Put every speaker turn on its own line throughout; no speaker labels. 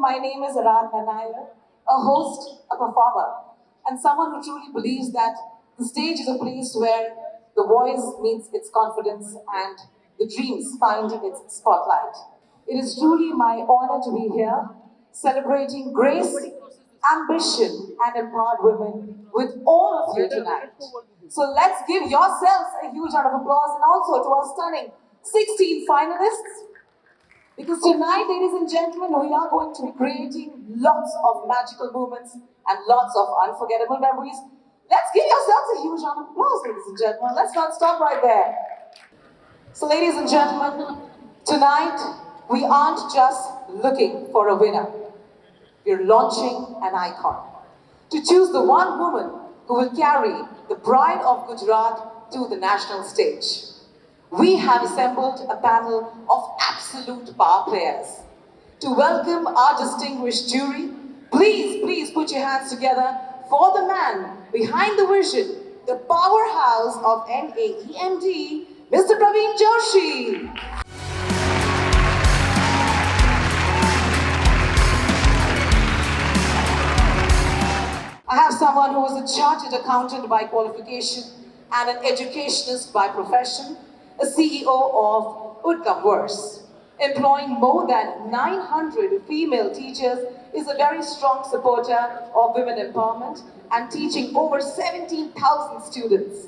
my name is Aradhana Nair, a host, a performer, and someone who truly believes that the stage is a place where the voice meets its confidence and the dreams find its spotlight. It is truly my honor to be here, celebrating grace, ambition, and empowered women with all of you tonight. So let's give yourselves a huge round of applause and also to our stunning 16 finalists. Because tonight, ladies and gentlemen, we are going to be creating lots of magical moments and lots of unforgettable memories. Let's give yourselves a huge round of applause, ladies and gentlemen. Let's not stop right there. So, ladies and gentlemen, tonight we aren't just looking for a winner. We're launching an icon. To choose the one woman who will carry the pride of Gujarat to the national stage. We have assembled a panel of absolute power players. To welcome our distinguished jury, please put your hands together for the man behind the vision, the powerhouse of NAEMD, Mr. Praveen Joshi. I have someone who is a chartered accountant by qualification and an educationist by profession, a CEO of Utkamverse. Employing more than 900 female teachers, is a very strong supporter of women empowerment and teaching over 17,000 students.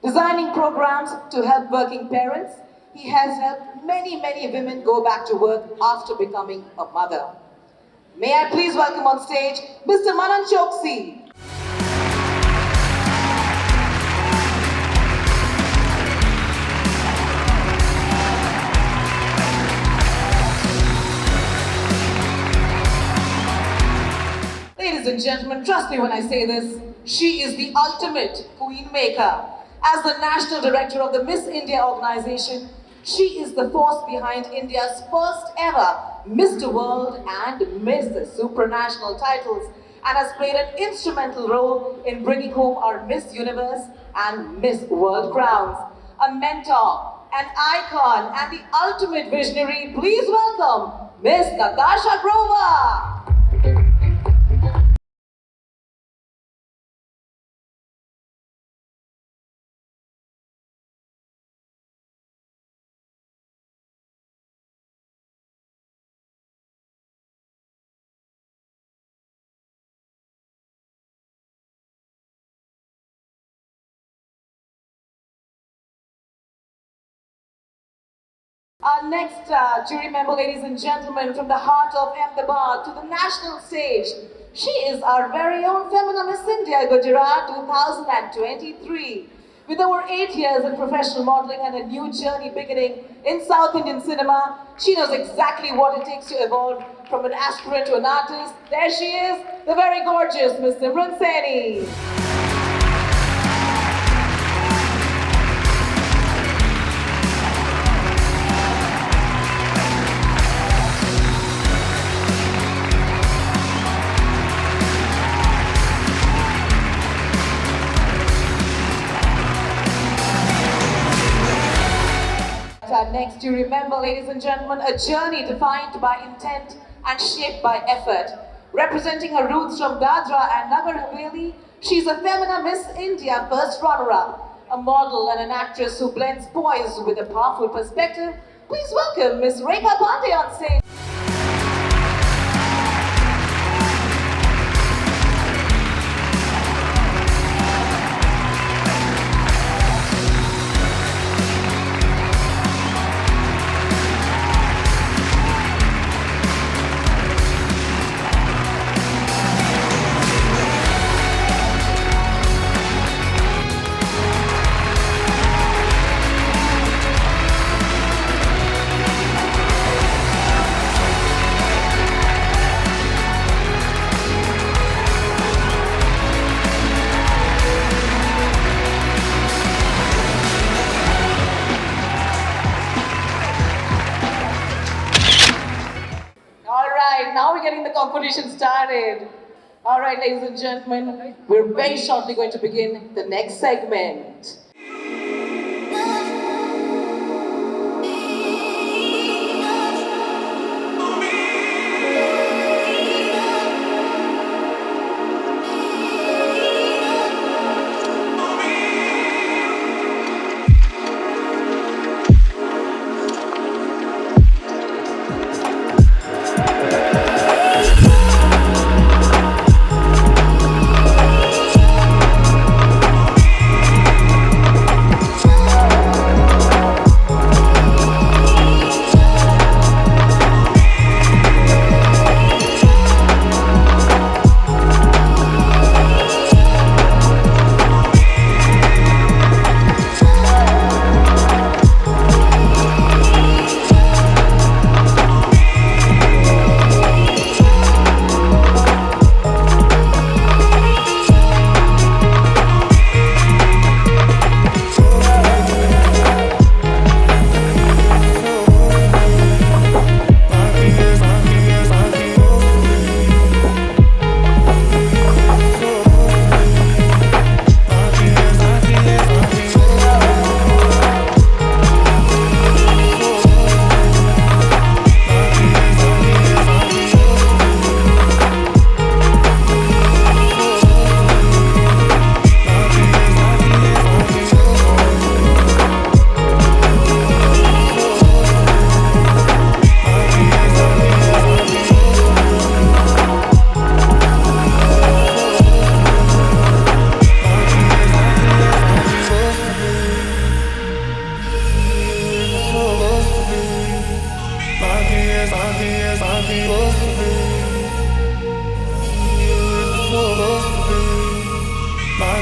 Designing programs to help working parents, he has helped many women go back to work after becoming a mother. May I please welcome on stage Mr. Manan Choksi. Ladies and gentlemen, trust me when I say this, she is the ultimate queen maker. As the National Director of the Miss India organization, she is the force behind India's first ever Mr. World and Miss Supranational titles and has played an instrumental role in bringing home our Miss Universe and Miss World crowns. A mentor, an icon, and the ultimate visionary, please welcome Miss Natasha Grover. Our next jury member, ladies and gentlemen, from the heart of Ahmedabad to the national stage, she is our very own Femina Miss India, Gujarat 2023. With over 8 years in professional modeling and a new journey beginning in South Indian cinema, she knows exactly what it takes to evolve from an aspirant to an artist. There she is, the very gorgeous Miss Simran Saini. Next, you remember, ladies and gentlemen, a journey defined by intent and shaped by effort. Representing her roots from Dadra and Nagar Haveli, she's a Femina Miss India first runner-up, a model and an actress who blends poise with a powerful perspective. Please welcome Miss Rekha Pandey on stage. Now we're getting the competition started. All right, ladies and gentlemen, we're very shortly going to begin the next segment.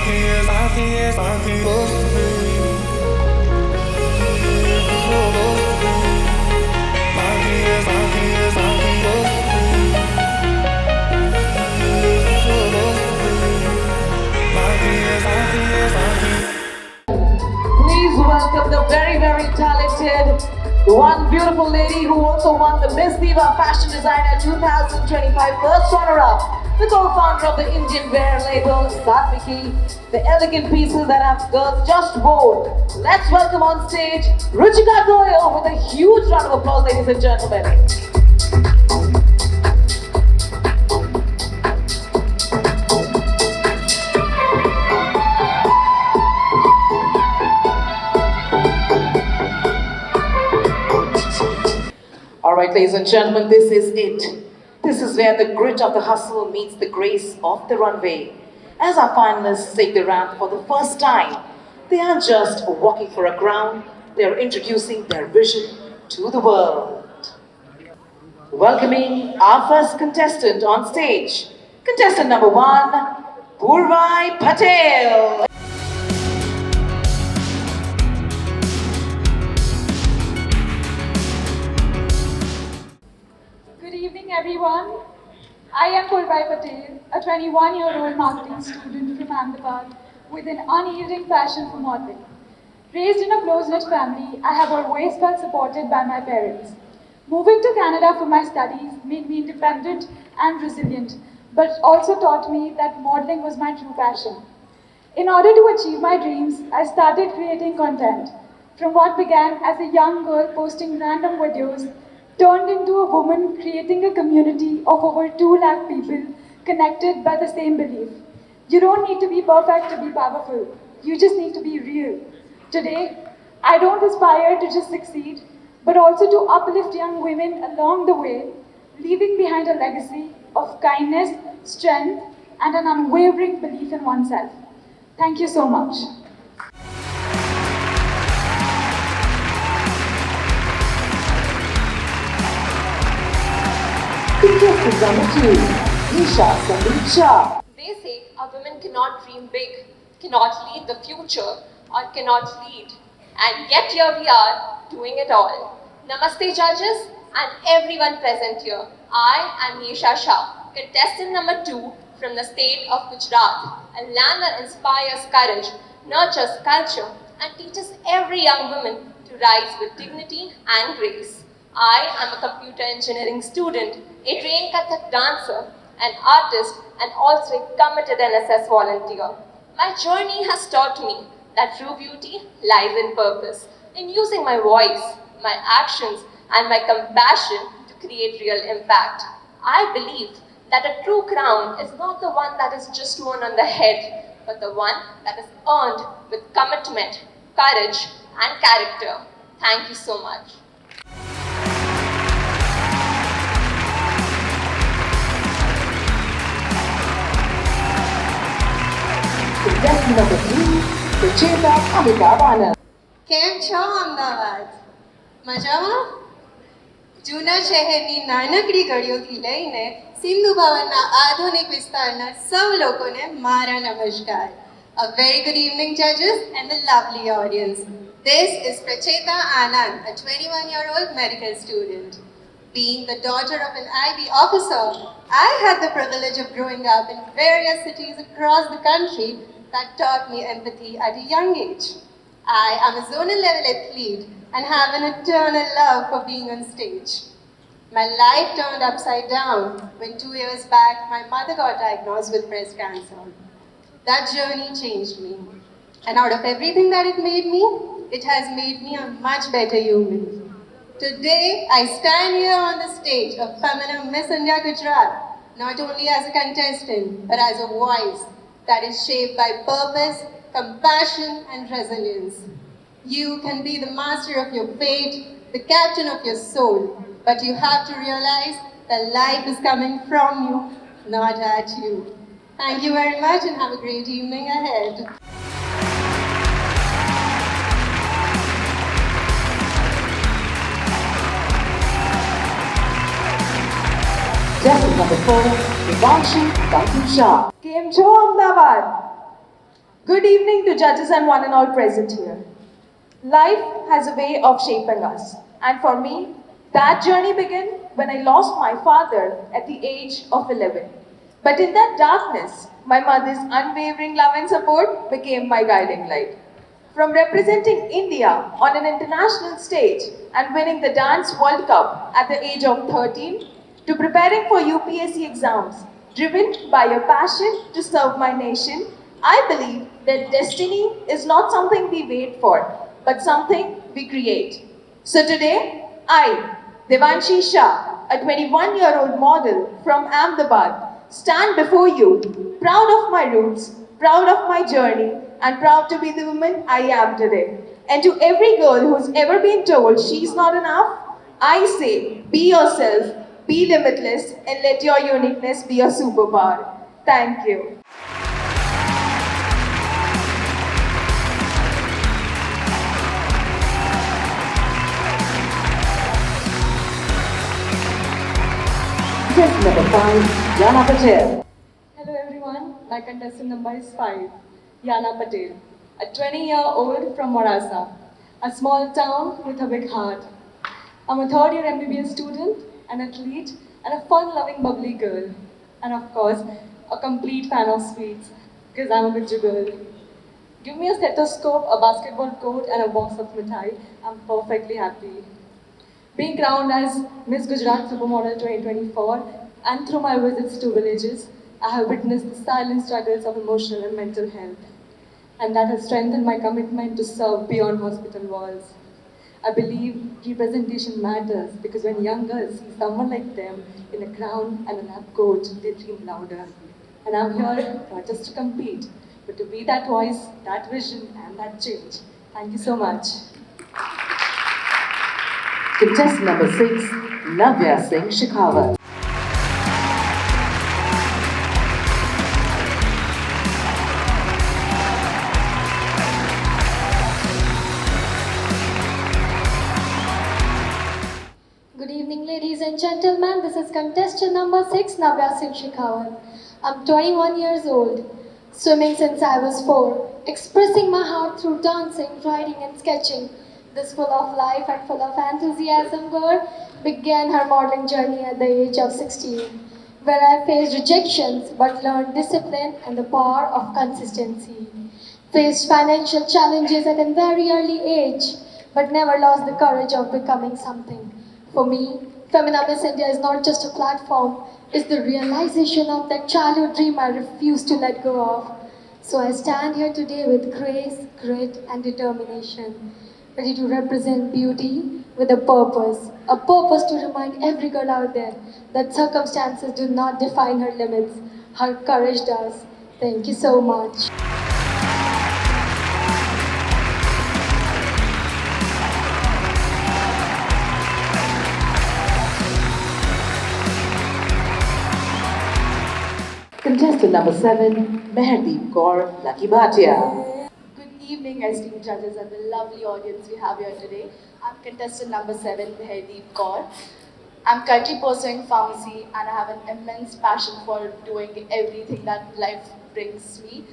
Please welcome the very, very talented, one beautiful lady who also won the Miss Diva Fashion Designer 2025 first runner-up, the co-founder of the Indian wear label, Satviki, the elegant pieces that have girls just worn. Let's welcome on stage Ruchika Goyal with a huge round of applause, ladies and gentlemen. Alright, ladies and gentlemen, this is it. This is where the grit of the hustle meets the grace of the runway. As our finalists take the ramp for the first time, they aren't just walking for a crown, they are introducing their vision to the world. Welcoming our first contestant on stage, contestant number 1, Purvai Patel.
Everyone, I am Purvai Patel, a 21-year-old marketing student from Ahmedabad with an unyielding passion for modeling. Raised in a close-knit family, I have always felt supported by my parents. Moving to Canada for my studies made me independent and resilient, but also taught me that modeling was my true passion. In order to achieve my dreams, I started creating content. From what began as a young girl posting random videos, turned into a woman creating a community of over 2 lakh people connected by the same belief. You don't need to be perfect to be powerful. You just need to be real. Today, I don't aspire to just succeed, but also to uplift young women along the way, leaving behind a legacy of kindness, strength, and an unwavering belief in oneself. Thank you so much.
Contestant number 2, Nisha Sandeep.
They say a woman cannot dream big, cannot lead the future, or cannot lead. And yet here we are, doing it all. Namaste judges and everyone present here. I am Nisha Shah, contestant number 2 from the state of Gujarat, a land that inspires courage, nurtures culture, and teaches every young woman to rise with dignity and grace. I am a computer engineering student, a trained Kathak dancer, an artist, and also a committed NSS volunteer. My journey has taught me that true beauty lies in purpose, in using my voice, my actions, and my compassion to create real impact. I believe that a true crown is not the one that is just worn on the head, but the one that is earned with commitment, courage, and character. Thank you so much.
Contestant number 3, Supranational.
કેમ છો અમદાવાદ? મજામાં? જૂના શહેરની નાનકડી ગળીઓથી લઈને સિંધુ ભવનના આધુનિક વિસ્તારના સૌ લોકોને મારા નમસ્કાર. A very good evening, judges and the lovely audience. This is Pracheta Anand, a 21-year-old medical student. Being the daughter of an IB officer, I had the privilege of growing up in various cities across the country that taught me empathy at a young age. I am a zonal level athlete and have an eternal love for being on stage. My life turned upside down when 2 years back my mother got diagnosed with breast cancer. That journey changed me. And out of everything that it made me, it has made me a much better human. Today, I stand here on the stage of Femina Miss India Gujarat, not only as a contestant, but as a voice that is shaped by purpose, compassion, and resilience. You can be the master of your fate, the captain of your soul, but you have to realize that life is coming from you, not at you. Thank you very much and have a great evening ahead.
Contestant number 4, Diva.
કેમ છો Ahmedabad?
Good evening to judges and one and all present here. Life has a way of shaping us, and for me, that journey began when I lost my father at the age of 11. But in that darkness, my mother's unwavering love and support became my guiding light. From representing India on an international stage and winning the Dance World Cup at the age of 13, to preparing for UPSC exams, driven by a passion to serve my nation, I believe that destiny is not something we wait for, but something we create. So today, I, Devanshi Shah, a 21-year-old model from Ahmedabad, stand before you, proud of my roots, proud of my journey, and proud to be the woman I am today. And to every girl who's ever been told she's not enough, I say, be yourself, be limitless, and let your uniqueness be your superpower. Thank you.
Contestant number 5, Yana Patel.
Hello everyone, my contestant number is 5, Yana Patel, a 20-year-old from Morasa, a small town with a big heart. I'm a third-year MBBS student, an athlete, and a fun-loving, bubbly girl. And of course, a complete fan of sweets, because I'm a Guju girl. Give me a stethoscope, a basketball court, and a box of mithai, I'm perfectly happy. Being crowned as Miss Gujarat Supermodel 2024, and through my visits to villages, I have witnessed the silent struggles of emotional and mental health, and that has strengthened my commitment to serve beyond hospital walls. I believe representation matters because when young girls see someone like them in a crown and a lab coat, they dream louder. And I'm here not just to compete, but to be that voice, that vision, and that change. Thank you so much.
Contestant number 6, Navya Singh Shekhawat.
Good evening, ladies and gentlemen. This is contestant number 6, Navya Singh Shekhawat. I'm 21 years old, swimming since I was 4, expressing my heart through dancing, writing, and sketching. This full of life and full of enthusiasm girl began her modeling journey at the age of 16, where I faced rejections but learned discipline and the power of consistency. Faced financial challenges at a very early age, but never lost the courage of becoming something. For me, Femina Miss India is not just a platform, it's the realization of that childhood dream I refuse to let go of. So I stand here today with grace, grit, and determination, ready to represent beauty with a purpose to remind every girl out there that circumstances do not define her limits, her courage does. Thank you so much.
Contestant number 7, Meherdeep Kaur Lucky Bhatia.
Good evening, esteemed judges and the lovely audience we have here today. I'm contestant number 7, Meherdeep Kaur. I'm currently pursuing pharmacy and I have an immense passion for doing everything that life brings me.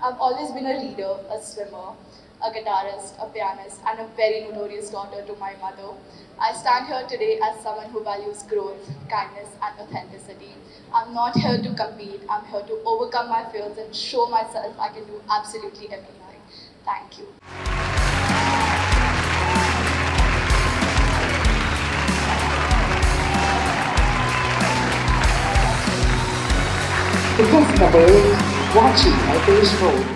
I've always been a leader, a swimmer, a guitarist, a pianist, and a very notorious daughter to my mother. I stand here today as someone who values growth, kindness, and authenticity. I'm not here to compete, I'm here to overcome my fears and show myself I can do absolutely everything. Thank you.
Contestant number 8, Vachi Alpesh Road.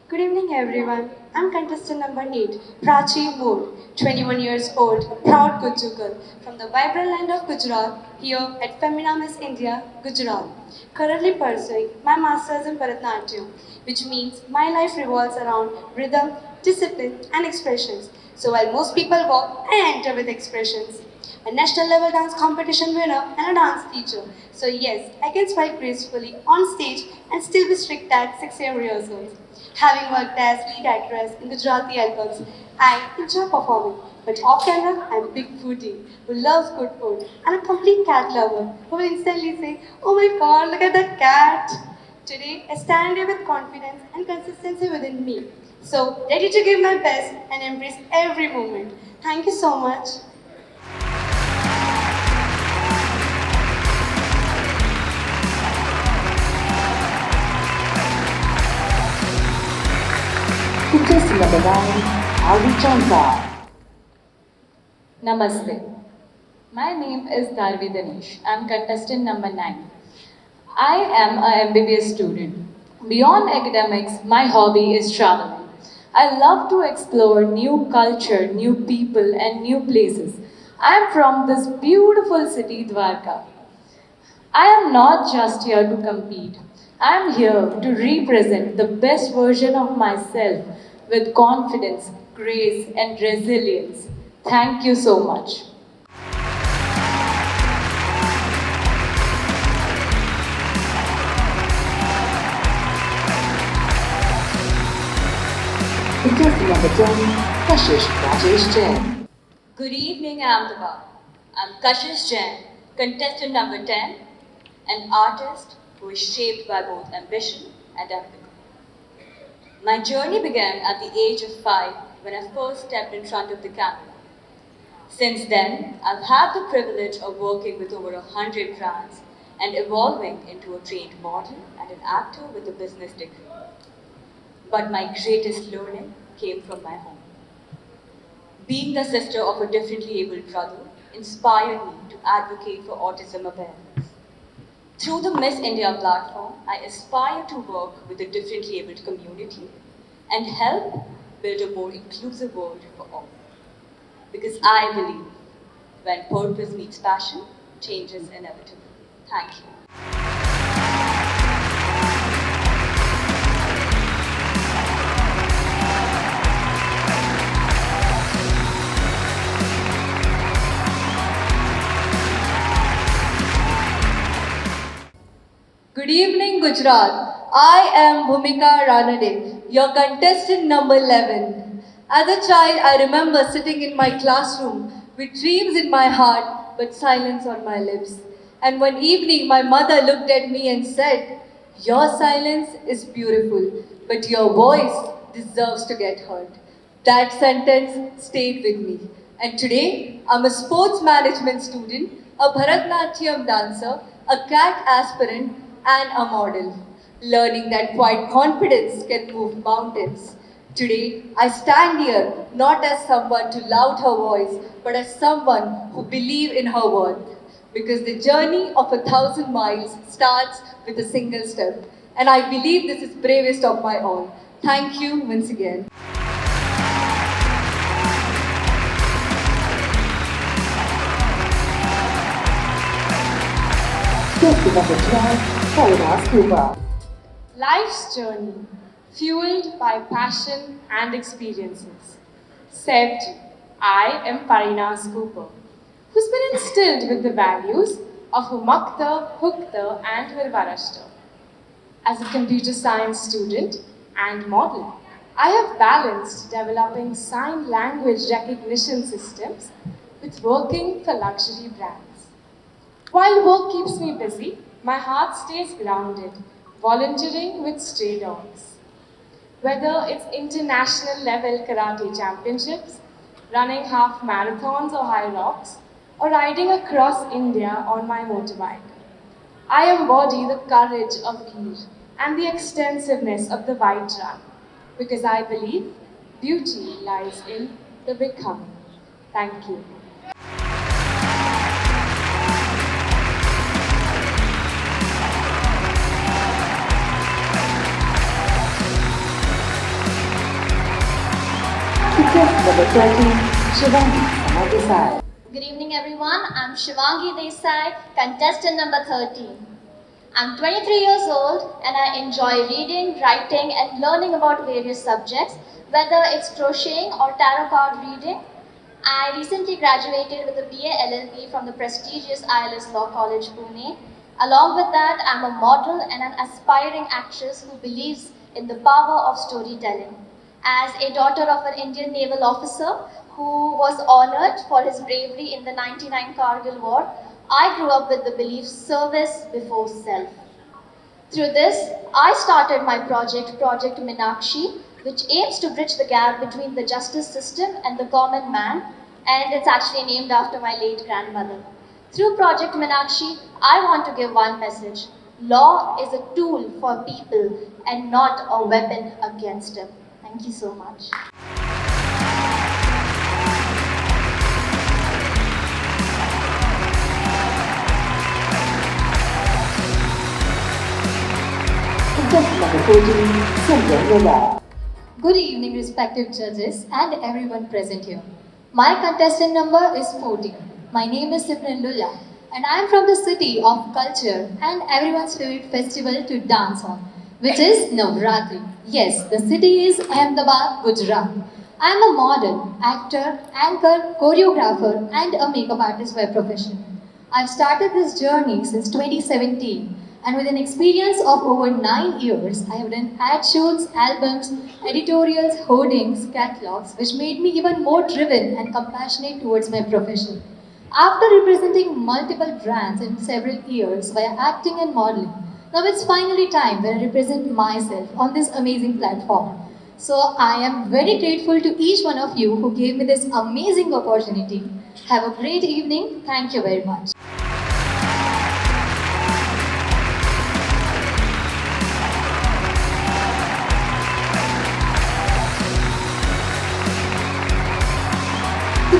Good evening, everyone. I'm contestant number 8, Prachi Moore, 21 years old, proud Guju girl from the vibrant land of Gujarat, here at Femina Miss India, Gujarat. Currently pursuing my master's in Bharatanatyam, which means my life revolves around rhythm, discipline, and expressions. So while most people walk, I enter with expressions. A national level dance competition winner and a dance teacher. So yes, I can smile gracefully on stage and still be strict at 6 a.m. rehearsals. Having worked as lead actress in Gujarati albums, I enjoy performing. But off camera, I'm a big foodie who loves good food and a complete cat lover who will instantly say, "Oh my god, look at that cat." today I stand here with confidence and consistency within me. So, ready to give my best and embrace every moment. Thank you so much.
Contestant number 9, Avi Chandra.
Namaste. My name is Darvi Dinesh. I'm contestant number 9. I am a MBBS student. Beyond academics, my hobby is traveling. I love to explore new culture, new people, and new places. I am from this beautiful city, Dwarka. I am not just here to compete. I am here to represent the best version of myself with confidence, grace, and resilience. Thank you so much.
Contestant number 10, Kashish Rajesh Jain.
Good evening, Ahmedabad. I'm Kashish Jain, contestant number 10, an artist who is shaped by both ambition and empathy. My journey began at the age of 5 when I first stepped in front of the camera. Since then, I've had the privilege of working with over 100 brands and evolving into a trained model and an actor with a business degree. But my greatest learning came from my home. Being the sister of a differently abled brother inspired me to advocate for autism awareness. Through the Miss India platform, I aspire to work with the differently abled community and help build a more inclusive world for all. Because I believe when purpose meets passion, change is inevitable. Thank you.
Good evening, Gujarat. I am Bhumika Ranade, your contestant number 11. As a child, I remember sitting in my classroom with dreams in my heart but silence on my lips. And one evening, my mother looked at me and said, "Your silence is beautiful, but your voice deserves to get heard." That sentence stayed with me. And today, I'm a sports management student, a Bharatnatyam dancer, a CAT aspirant, and a model, learning that quiet confidence can move mountains. Today, I stand here not as someone to laud her voice, but as someone who believes in her worth. Because the journey of 1,000 miles starts with a single step. And I believe this is bravest of my all. Thank you once again.
Contestant number 12, Femina Cooper.
Life's journey, fueled by passion and experiences. Said, I am Parinas Cooper, who's been instilled with the values of Humakta, Hukta, and Hirvarashta. As a computer science student and model, I have balanced developing sign language recognition systems with working for luxury brands. While work keeps me busy, my heart stays grounded, volunteering with stray dogs. Whether it's international level karate championships, running half marathons or high rocks, or riding across India on my motorbike, I embody the courage of Gir and the extensiveness of the White Run, because I believe beauty lies in the becoming. Thank you.
Contestant number 13, Shivangi Samadesai.
Good evening everyone, I'm Shivangi Desai, contestant number 13. I'm 23 years old and I enjoy reading, writing and learning about various subjects, whether it's crocheting or tarot card reading. I recently graduated with a BA LLB from the prestigious ILS Law College, Pune. Along with that, I'm a model and an aspiring actress who believes in the power of storytelling. As a daughter of an Indian naval officer who was honored for his bravery in the 99 Kargil War, I grew up with the belief service before self. Through this, I started my project, Project Minakshi, which aims to bridge the gap between the justice system and the common man, and it's actually named after my late grandmother. Through Project Minakshi, I want to give one message. Law is a tool for people and not a weapon against them. Thank you so much.
Contestant number 14, Cynthia.
Good evening, respected judges and everyone present here. My contestant number is 14. My name is Supranational and I am from the city of culture and everyone's favorite festival to dance on, which is Navratri. Yes, the city is Ahmedabad, Gujarat. I am a model, actor, anchor, choreographer and a makeup artist by profession. I've started this journey since 2017 and with an experience of over 9 years, I have done ad shoots, albums, editorials, hoardings, catalogs, which made me even more driven and compassionate towards my profession. After representing multiple brands in several years via acting and modeling, now it's finally time when I represent myself on this amazing platform. So I am very grateful to each one of you who gave me this amazing opportunity. Have a great evening. Thank you very much.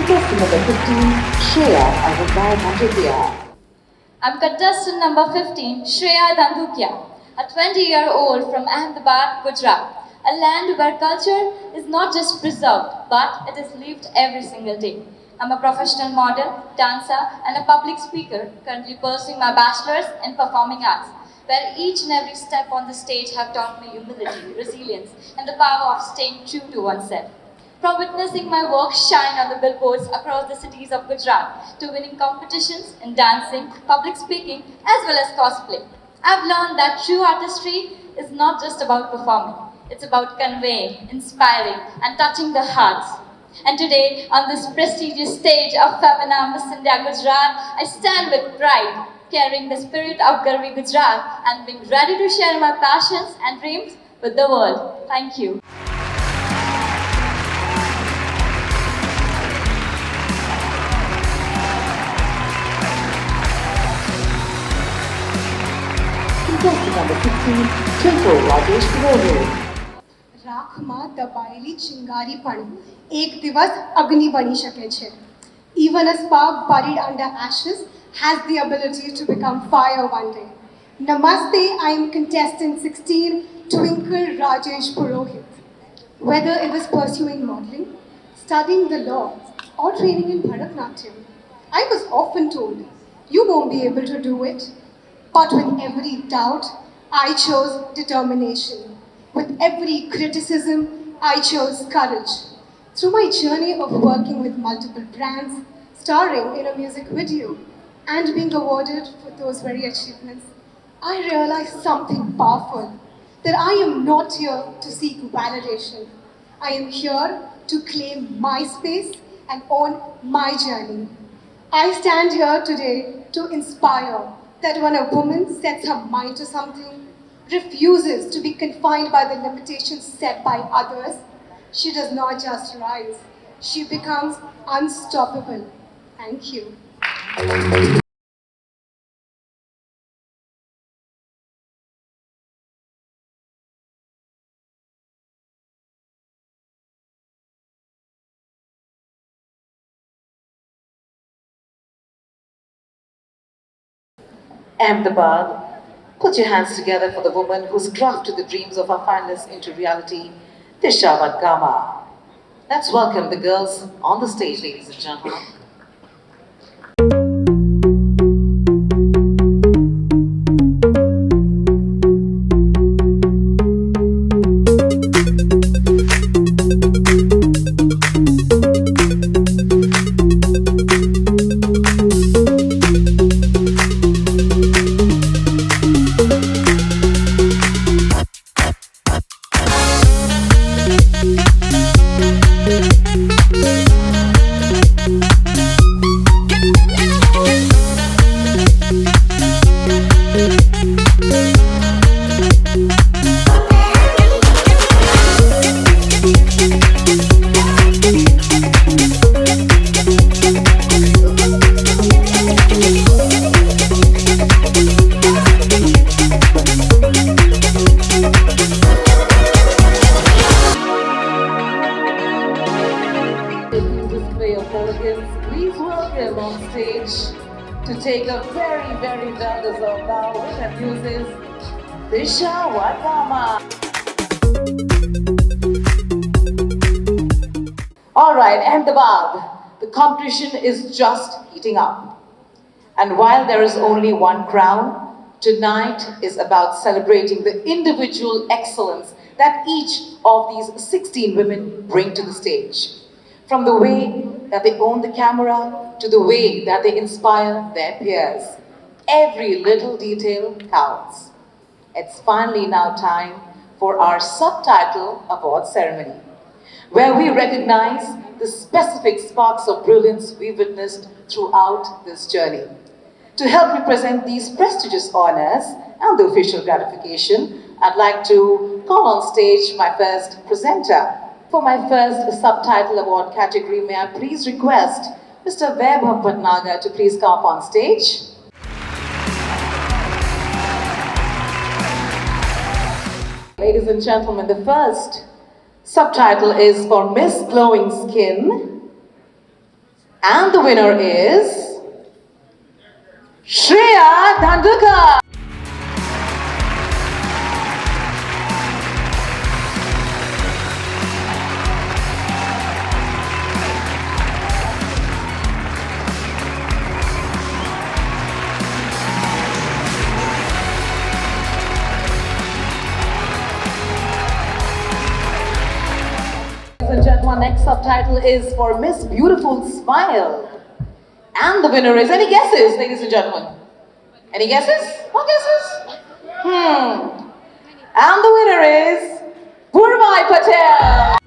Contestant number 15, Shreya Avangar.
I'm contestant number 15, Shreya Dandukia, a 20-year-old from Ahmedabad, Gujarat, a land where culture is not just preserved, but it is lived every single day. I'm a professional model, dancer, and a public speaker, currently pursuing my bachelor's in performing arts, where each and every step on the stage have taught me humility, resilience, and the power of staying true to oneself. From witnessing my work shine on the billboards across the cities of Gujarat to winning competitions in dancing, public speaking, as well as cosplay, I've learned that true artistry is not just about performing. It's about conveying, inspiring, and touching the hearts. And today, on this prestigious stage of Femina Miss India Gujarat, I stand with pride, carrying the spirit of Garvi Gujarat and being ready to share my passions and dreams with the world. Thank you.
Contestant number 16, Twinkle Rajesh Purohit.
રાખમાં દબાયેલી ચિંગારી પણ એક દિવસ અગ્નિ બની શકે છે. Even a spark buried under ashes has the ability to become fire one day. Namaste, I am contestant 16, Twinkle Rajesh Purohit. Whether it was pursuing modeling, studying the law, or training in Bharatanatyam, I was often told, you won't be able to do it. But with every doubt, I chose determination. With every criticism, I chose courage. Through my journey of working with multiple brands, starring in a music video, and being awarded for those very achievements, I realized something powerful, that I am not here to seek validation. I am here to claim my space and own my journey. I stand here today to inspire that when a woman sets her mind to something, refuses to be confined by the limitations set by others, she does not just rise, she becomes unstoppable. Thank you.
Ahmedabad, put your hands together for the woman who's crafted the dreams of our finalists into reality, Disha Vadgama. Let's welcome the girls on the stage, ladies and gentlemen. to take a very, very well-deserved bow, which abuses Disha Wadama. All right, Ahmedabad, the competition is just heating up. And while there is only one crown, tonight is about celebrating the individual excellence that each of these 16 women bring to the stage. From the way that they own the camera to the way that they inspire their peers. Every little detail counts. It's finally now time for our Subtitle Award ceremony, where we recognize the specific sparks of brilliance we witnessed throughout this journey. To help me present these prestigious honors and the official gratification, I'd like to call on stage my first presenter. For my first Subtitle Award category, may I please request Mr. Vaibhav Bhatnagar to please come up on stage. Ladies and gentlemen, the first subtitle is for Miss Glowing Skin, and the winner is Shreya Dhandukar. Ladies and gentlemen, next subtitle is for Miss Beautiful Smile. And the winner is, any guesses, ladies and gentlemen? Any guesses? No guesses? And the winner is Purvai Patel.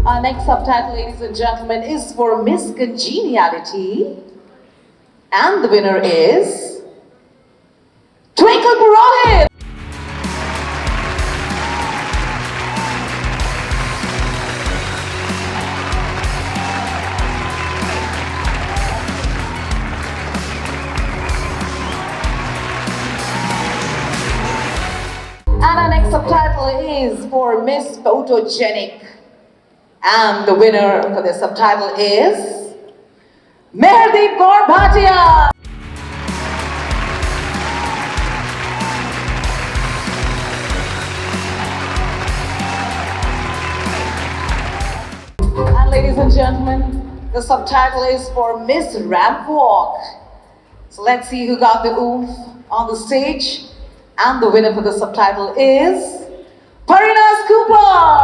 Our next subtitle, ladies and gentlemen, is for Miss Congeniality. And the winner is Twinkle Purohit. And our next subtitle is for Miss Photogenic. And the winner for this subtitle is Meherdeep Kaur Bhatia. And ladies and gentlemen, the subtitle is for Miss Ramp Walk. So let's see who got the oomph on the stage. And the winner for the subtitle is Parinas Cooper.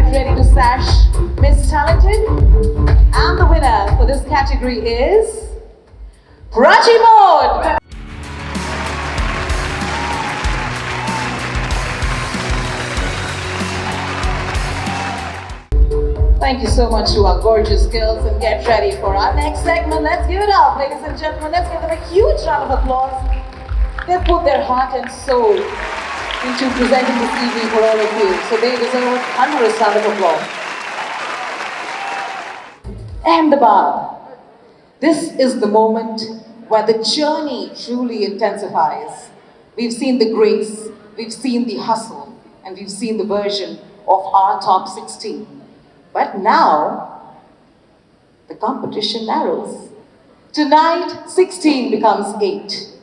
Ready to sash Miss Talented, and the winner for this category is Prachi Mode. Thank you so much to our gorgeous girls, and get ready for our next segment. Let's give it up, ladies and gentlemen. Let's give them a huge round of applause. They've put their heart and soul into presenting this evening for all of you. So they deserve a thunderous round of applause. Ahmedabad. This is the moment where the journey truly intensifies. We've seen the grace, we've seen the hustle, and we've seen the version of our top 16. But now, the competition narrows. Tonight, 16 becomes 8.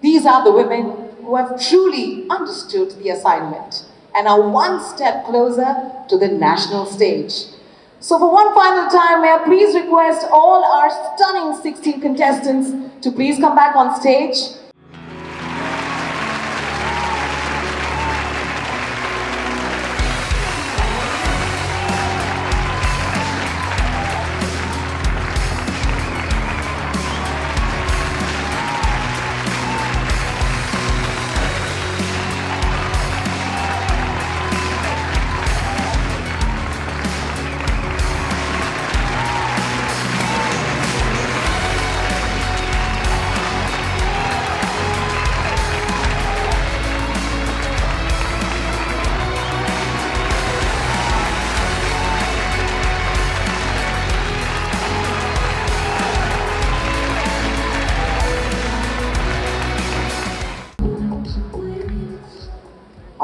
These are the women who have truly understood the assignment and are one step closer to the national stage. So for one final time, may I please request all our stunning 16 contestants to please come back on stage.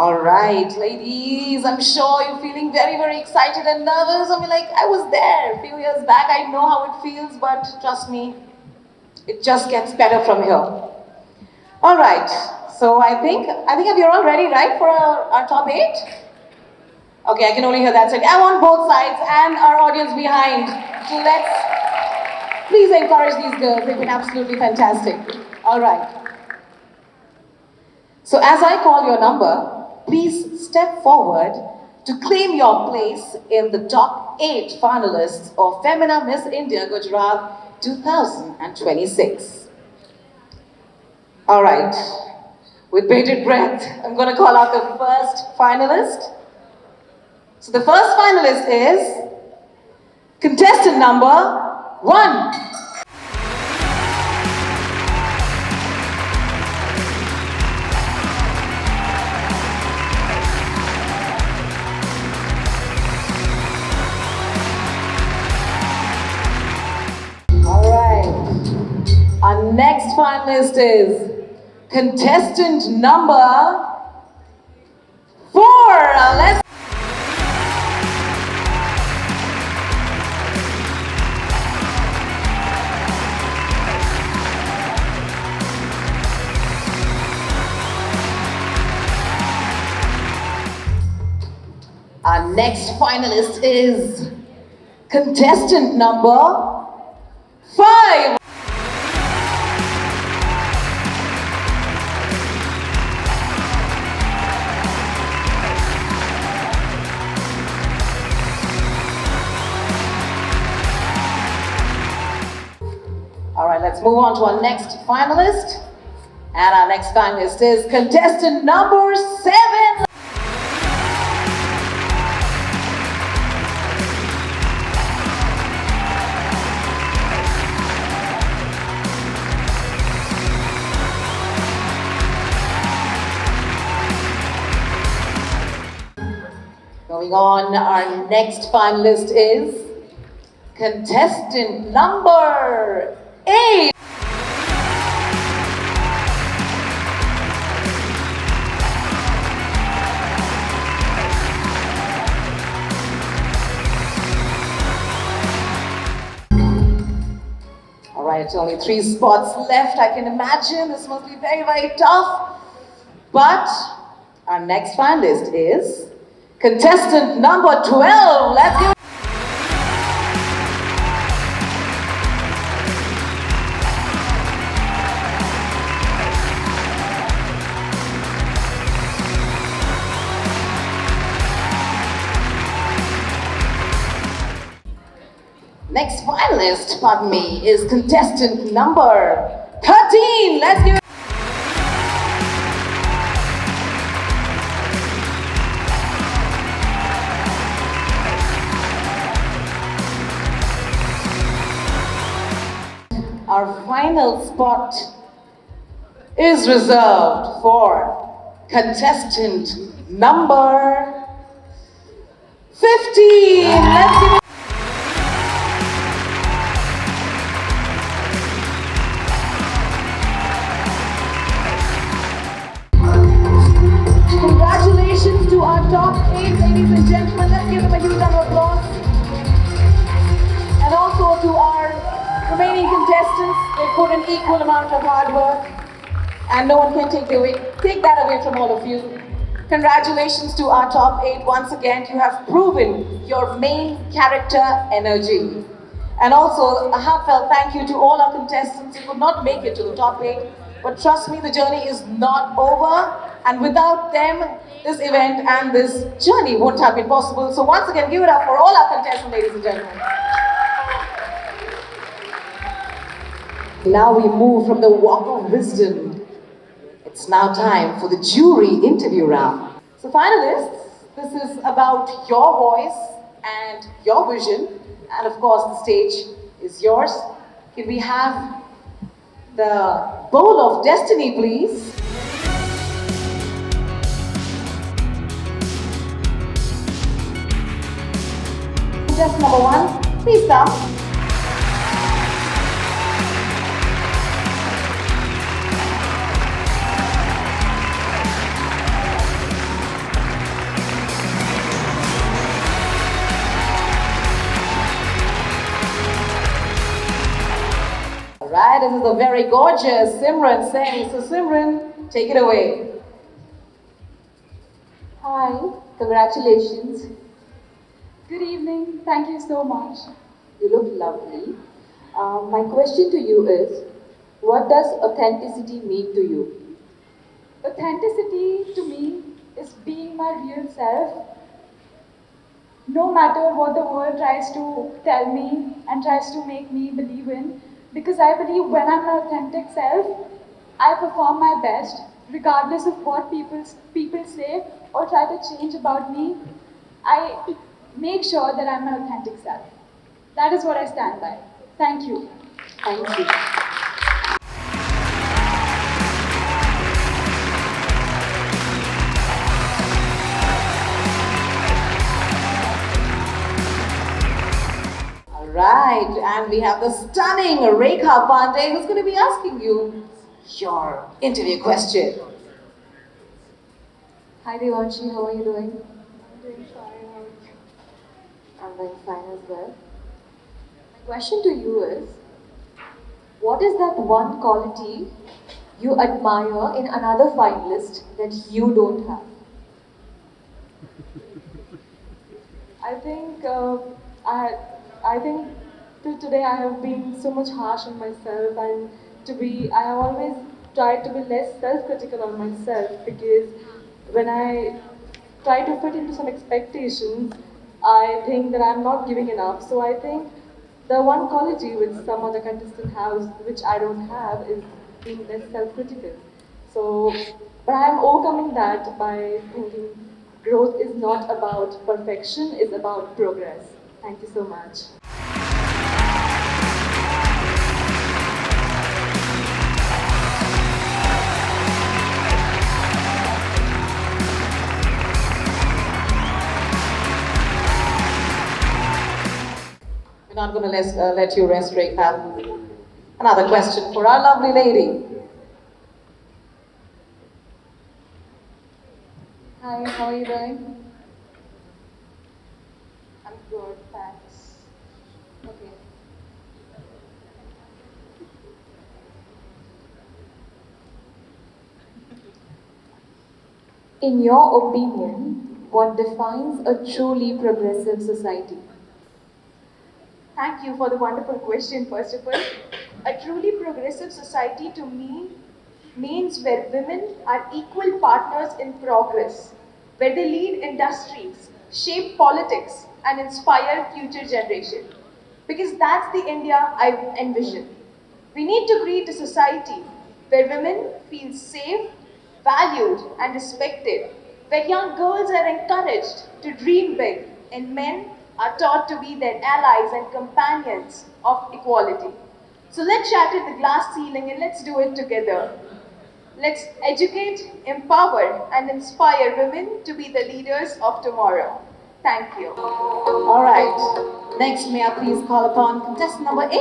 All right, ladies, I'm sure you're feeling very, very excited and nervous. I mean, like, I was there a few years back. I know how it feels, but trust me, it just gets better from here. All right, so I think you're all ready, right, for our top 8? Okay, I can only hear that. So I want both sides and our audience behind. So let's please encourage these girls. They've been absolutely fantastic. All right. So as I call your number, please step forward to claim your place in the top 8 finalists of Femina Miss India Gujarat 2026. All right. With bated breath, I'm going to call out the first finalist. So the first finalist is contestant number 1. All right. Our next finalist is contestant number 4. Let's Our next finalist is contestant number 5. All right, let's move on to our next finalist. And our next finalist is contestant number 7. Going on, our next finalist is contestant number 8. All right, only 3 spots left. I can imagine this must be very, very tough. But our next finalist is contestant number 12. Let's give it. Next finalist, pardon me, is contestant number 13. Let's give it. Our final spot is reserved for contestant number 15. Let's give it. Congratulations to our top 8, ladies and gentlemen. Let's give them a huge round of applause. And also to our remaining contestants. They put an equal amount of hard work, and no one can take that away from all of you. Congratulations to our top 8. Once again, you have proven your main character energy. And also a heartfelt thank you to all our contestants who could not make it to the top 8. But trust me, the journey is not over. And without them, this event and this journey wouldn't have been possible. So once again, give it up for all our contestants, ladies and gentlemen. Now we move from the walk of wisdom. It's now time for the jury interview round. So finalists, this is about your voice and your vision. And of course, the stage is yours. Can we have the bowl of destiny, please? Contestant number 1, please come. right, this is the very gorgeous Simran Singh. So Simran, take it away.
Hi, congratulations.
Good evening. Thank you so much.
You look lovely. My question to you is, what does authenticity mean to you?
Authenticity to me is being my real self, no matter what the world tries to tell me and tries to make me believe in. Because I believe when I'm my authentic self, I perform my best, regardless of what people say or try to change about me. I make sure that I'm my authentic self. That is what I stand by. Thank you.
Thank you.
Right, and we have the stunning Rekha Pandey who's going to be asking you your interview question.
Hi Devanshi, how are you doing?
I'm doing fine.
I'm doing fine as well. My question to you is, what is that one quality you admire in another finalist that you don't have?
I think I I think till today I have been so much harsh on myself, and I have always tried to be less self-critical on myself, because when I try to fit into some expectations, I think that I'm not giving enough. So I think the one quality which some other contestant has, which I don't have, is being less self-critical. So, but I'm overcoming that by thinking growth is not about perfection, it's about progress. Thank you so much.
We're not going to let you rest, Rekha. Another question for our lovely lady.
Hi, how are you doing? I'm good, thanks. Okay.
In your opinion, what defines a truly progressive society?
Thank you for the wonderful question, first of all. A truly progressive society to me means where women are equal partners in progress, where they lead industries, shape politics, and inspire future generations. Because that's the India I envision. We need to create a society where women feel safe, valued, and respected, where young girls are encouraged to dream big and men are taught to be their allies and companions of equality. So let's shatter the glass ceiling and let's do it together. Let's educate, empower, and inspire women to be the leaders of tomorrow. Thank you.
All right, next may I please call upon contestant number 8.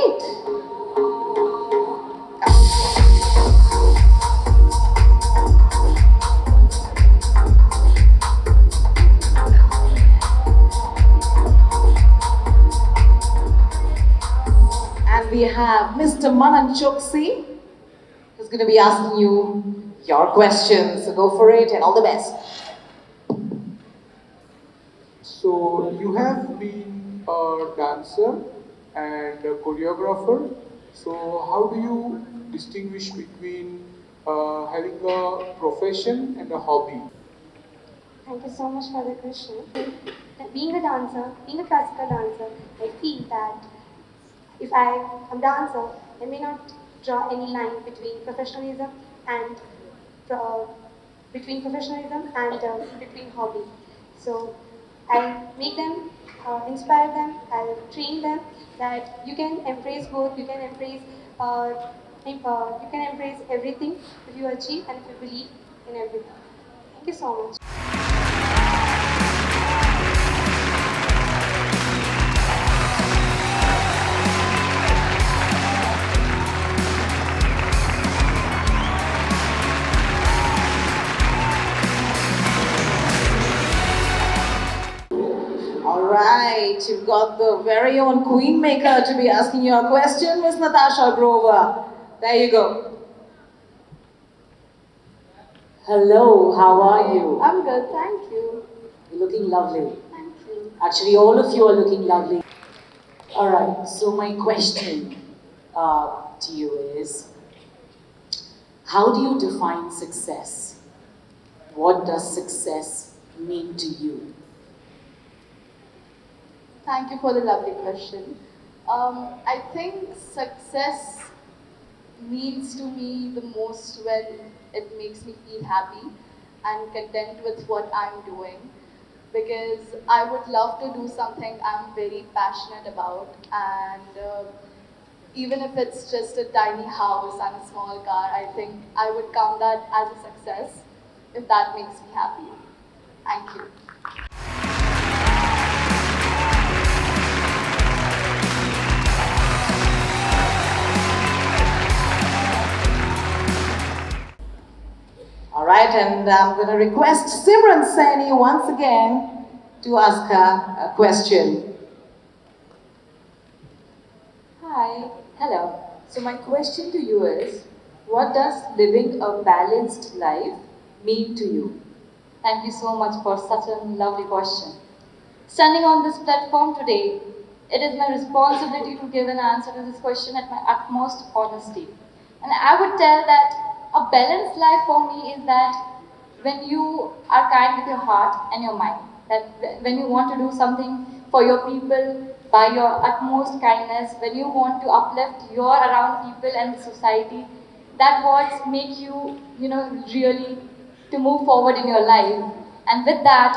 And we have Mr. Manan Choksi, who's going to be asking you your questions. So go for it and all the best.
So you have been a dancer and a choreographer. So how do you distinguish between having a profession and a hobby?
Thank you so much for the question. Being a dancer, being a classical dancer, I feel that if I am a dancer, I may not draw any line between professionalism and uh, between hobby. So I'll make them, inspire them, I'll train them that you can embrace both, you can embrace everything if you achieve and if you believe in everything. Thank you so much.
All right, you've got the very own queen maker to be asking you a question, Miss Natasha Grover. There you go.
Hello, how are you?
I'm good, thank you.
You're looking lovely.
Thank you.
Actually, all of you are looking lovely. Alright, so my question to you is, how do you define success? What does success mean to you?
Thank you for the lovely question. I think success means to me the most when it makes me feel happy and content with what I'm doing. Because I would love to do something I'm very passionate about, and even if it's just a tiny house and a small car, I think I would count that as a success if that makes me happy. Thank you.
All right, and I'm going to request Simran Saini once again to ask her a question.
Hi, hello. So my question to you is, what does living a balanced life mean to you?
Thank you so much for such a lovely question. Standing on this platform today, it is my responsibility to give an answer to this question at my utmost honesty. And I would tell that a balanced life for me is that when you are kind with your heart and your mind, that when you want to do something for your people by your utmost kindness, when you want to uplift your around people and the society, that what make you, really to move forward in your life. And with that,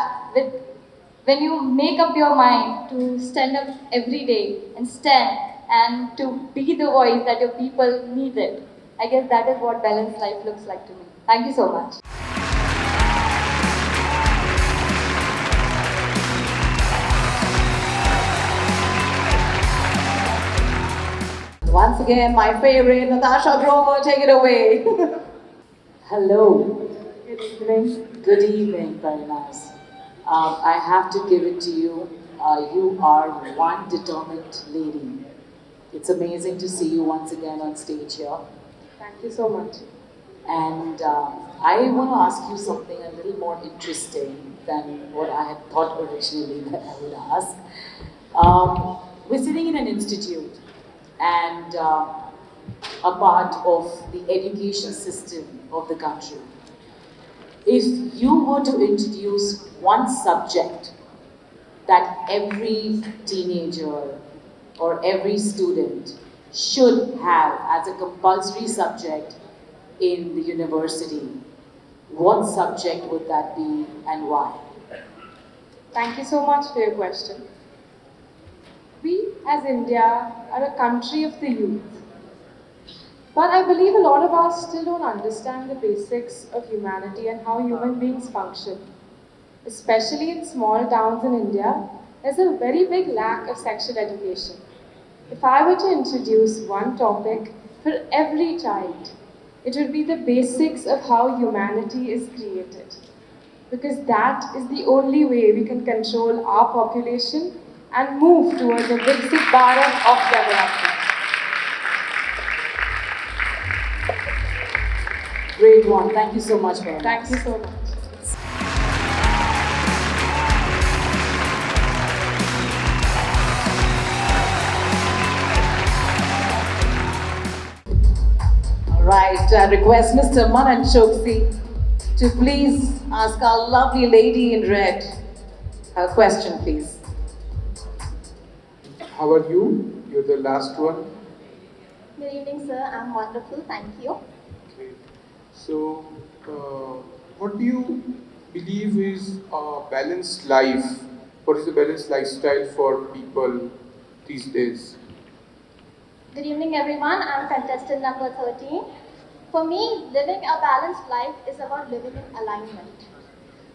when you make up your mind to stand up every day and stand and to be the voice that your people needed, I guess that is what balanced life looks like to me. Thank you so much.
Once again, my favorite, Natasha Grover, take it away.
Hello.
Good evening.
Good evening, very nice. I have to give it to you. You are one determined lady. It's amazing to see you once again on stage here.
Thank you so much.
And I want to ask you something a little more interesting than what I had thought originally that I would ask. We're sitting in an institute and a part of the education system of the country. If you were to introduce one subject that every teenager or every student should have as a compulsory subject in the university, what subject would that be and why?
Thank you so much for your question. We as India are a country of the youth. But I believe a lot of us still don't understand the basics of humanity and how human beings function. Especially in small towns in India, there's a very big lack of sexual education. If I were to introduce one topic for every child, it would be the basics of how humanity is created. Because that is the only way we can control our population and move towards a Viksit Bharat of development.
Great one. Thank you so much, Mary.
Thank you so much.
All right, I request Mr. Manan Choksi to please ask our lovely lady in red her question, please.
How are you? You're the last one.
Good evening, sir. I'm wonderful. Thank you.
Okay. So, what do you believe is a balanced life? What is a balanced lifestyle for people these days?
Good evening, everyone. I'm contestant number 13. For me, living a balanced life is about living in alignment.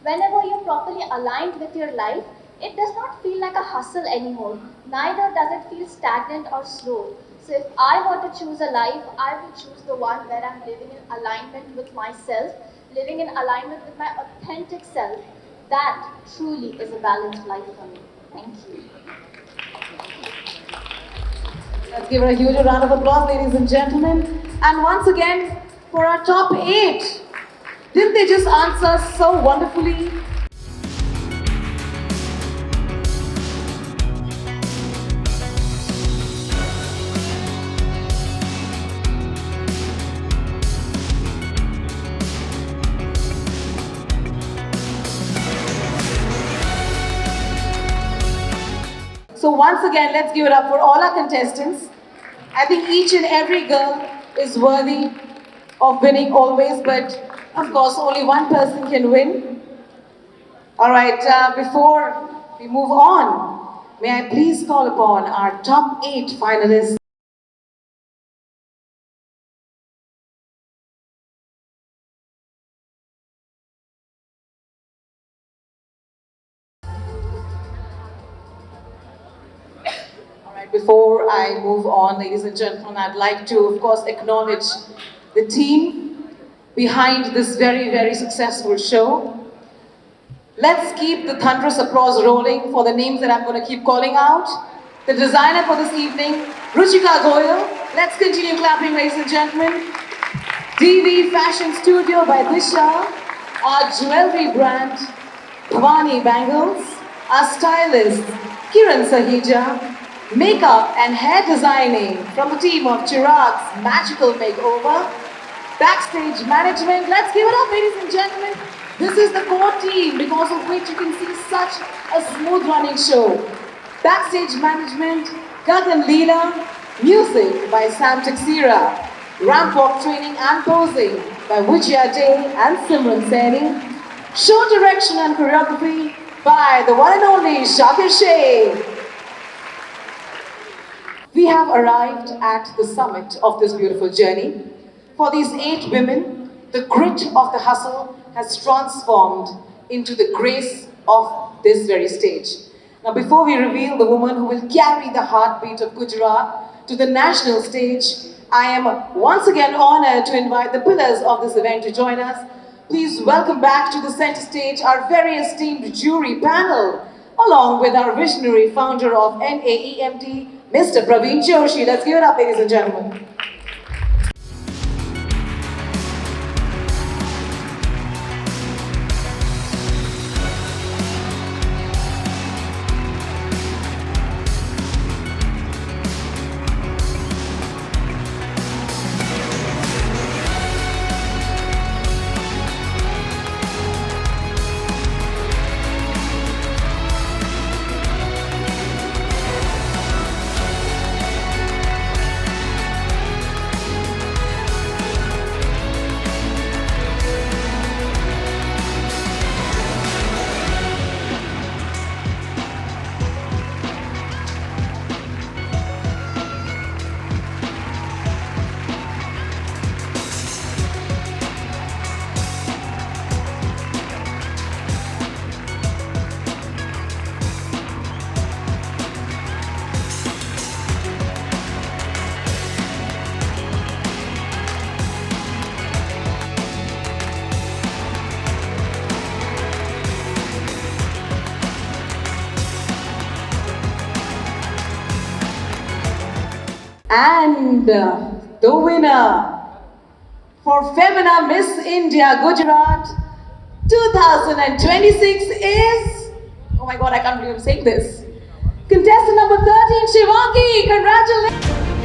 Whenever you're properly aligned with your life, it does not feel like a hustle anymore. Neither does it feel stagnant or slow. So if I were to choose a life, I would choose the one where I'm living in alignment with myself, living in alignment with my authentic self. That truly is a balanced life for me. Thank you.
Let's give her a huge round of applause, ladies and gentlemen. And once again, for our top 8. Didn't they just answer so wonderfully? So once again, let's give it up for all our contestants. I think each and every girl is worthy of winning always, but of course only one person can win. All right, before we move on, may I please call upon our top 8 finalists. Before I move on, ladies and gentlemen, I'd like to, of course, acknowledge the team behind this very, very successful show. Let's keep the thunderous applause rolling for the names that I'm going to keep calling out. The designer for this evening, Ruchika Goyal. Let's continue clapping, ladies and gentlemen. DV Fashion Studio by Disha. Our jewelry brand, Bhavani Bangles. Our stylist, Kiran Sahija. Makeup and hair designing from the team of Chirag's Magical Makeover. Backstage management, let's give it up, ladies and gentlemen. This is the core team because of which you can see such a smooth running show. Backstage management, Gagan Leela. Music by Sam Taxira. Ramp walk training and posing by Vijaya Day and Simran Saini. Show direction and choreography by the one and only Shakir Sheikh. We have arrived at the summit of this beautiful journey. For these 8 women, the grit of the hustle has transformed into the grace of this very stage. Now, before we reveal the woman who will carry the heartbeat of Gujarat to the national stage, I am once again honored to invite the pillars of this event to join us. Please welcome back to the center stage our very esteemed jury panel, along with our visionary founder of NAEMT, Mr. Praveen Joshi. Let's give it up, ladies and gentlemen. And the winner for Femina Miss India Gujarat 2026 is, oh my god, I can't believe I'm saying this, contestant number 13, Shivangi. Congratulations.